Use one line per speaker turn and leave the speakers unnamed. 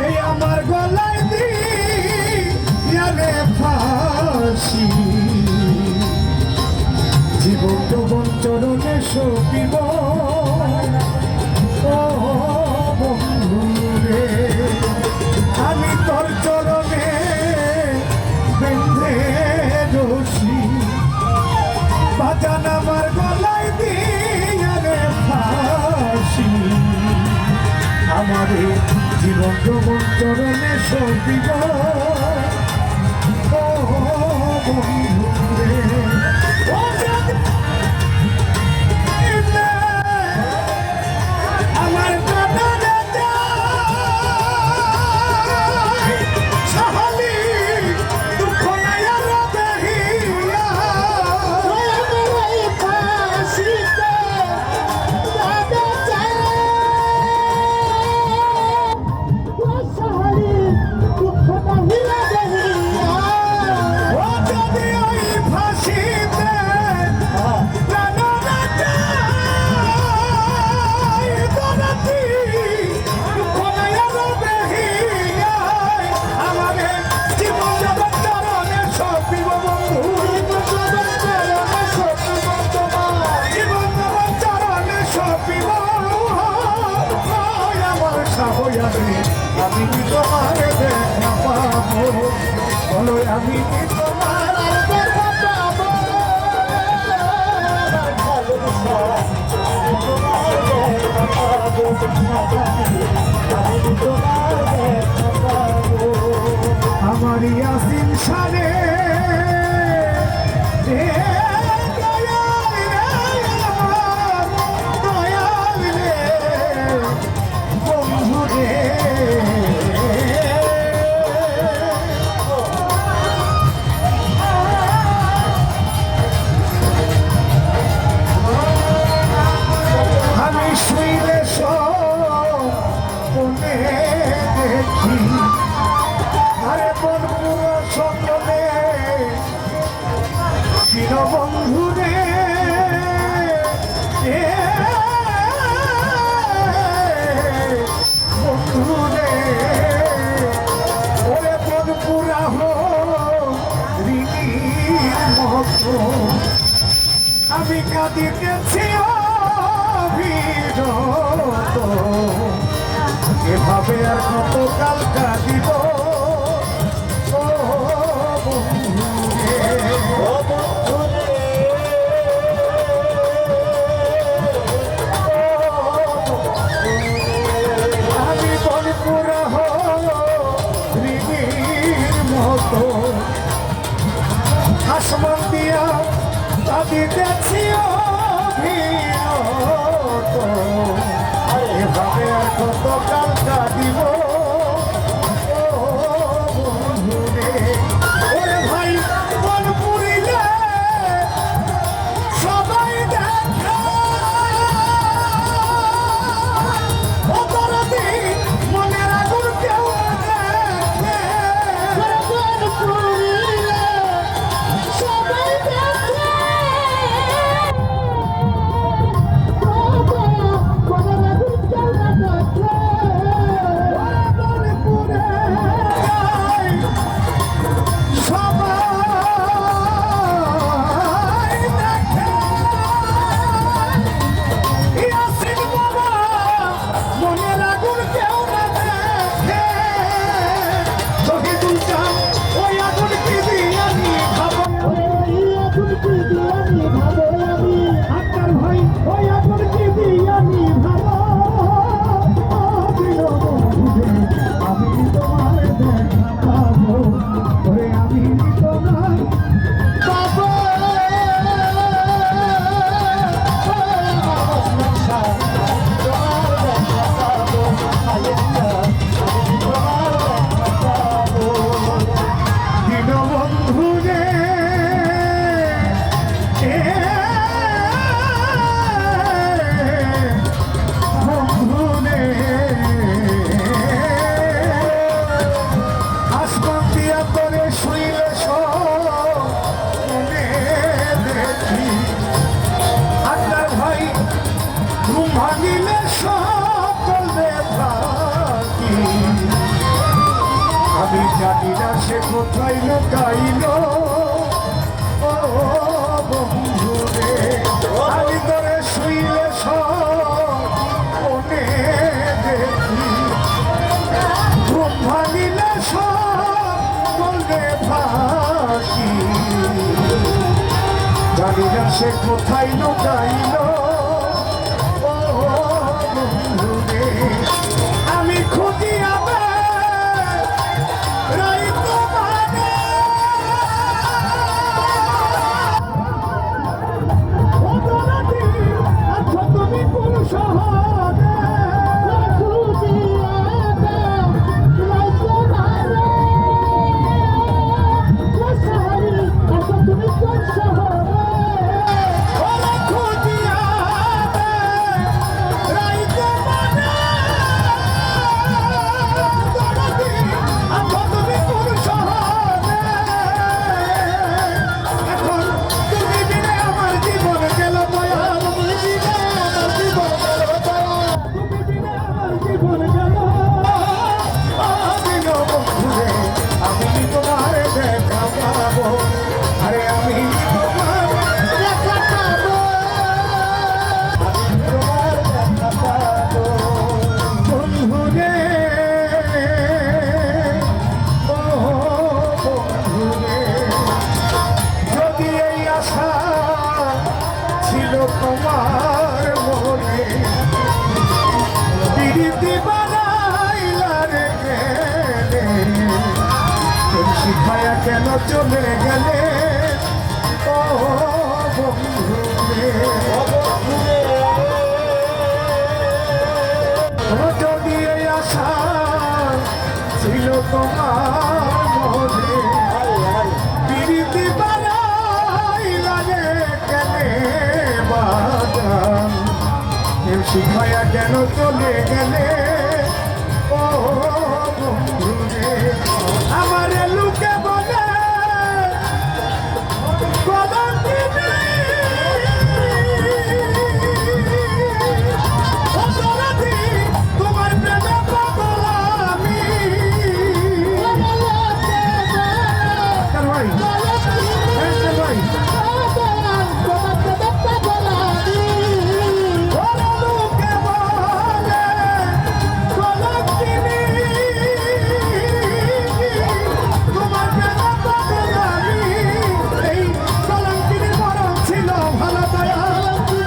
এই আমার গলায় দিয়ে ফাঁসি জীবন যৌবন চরণে সপিব বন্ধুরে আমি তোর চরণে বেঁধে রশি বাজান আমার গলায় দিয়ে ফাঁসি আমারে জীবন যৌবন চরণে সপিব বন্ধুরে আমার সাহালি দুঃখ নাই আর দেহিয়া আমি তোমার দেখা পাবো বলো আমি তোমার দেখা পাবো আমার ইয়াসিন সারে বন্ধুরে বন্ধুরে ওরে বনপুরা ঋণীর মতো আমি কাঁদিতেছি অবিরত এভাবে আর কত কাল কাঁদিব আসমান দিয়া কাঁদিতেছি অবিরত এভাবে আর কত কাল কাঁদিব বন্ধুরে ওরে ভাই মন পুরিলে সবাই দেখা অপরাধী মনের আগুন কেউ দেখে জানি না সে কোথায় লুকাইল ও বন্ধু রে আমি তোরে শুইলে মনে দেখি ঘুম ভাঙিলে মনে ভাসি জানি না সে কোথায় লুকাইল ও বন্ধু রে আমি খুঁজি তোমার মনে বিরতি বানাইলা রে শিখায়া কেন চলে গেলে ও বন্ধু রে যদি এই আশা ছিল তোমার মনে বিরতি বানাইলা রে কেনে শিখায়া কেন চলে গেলে ও বন্ধু রে আমার লুকে বলে তোমার প্রেমে পাগল আমি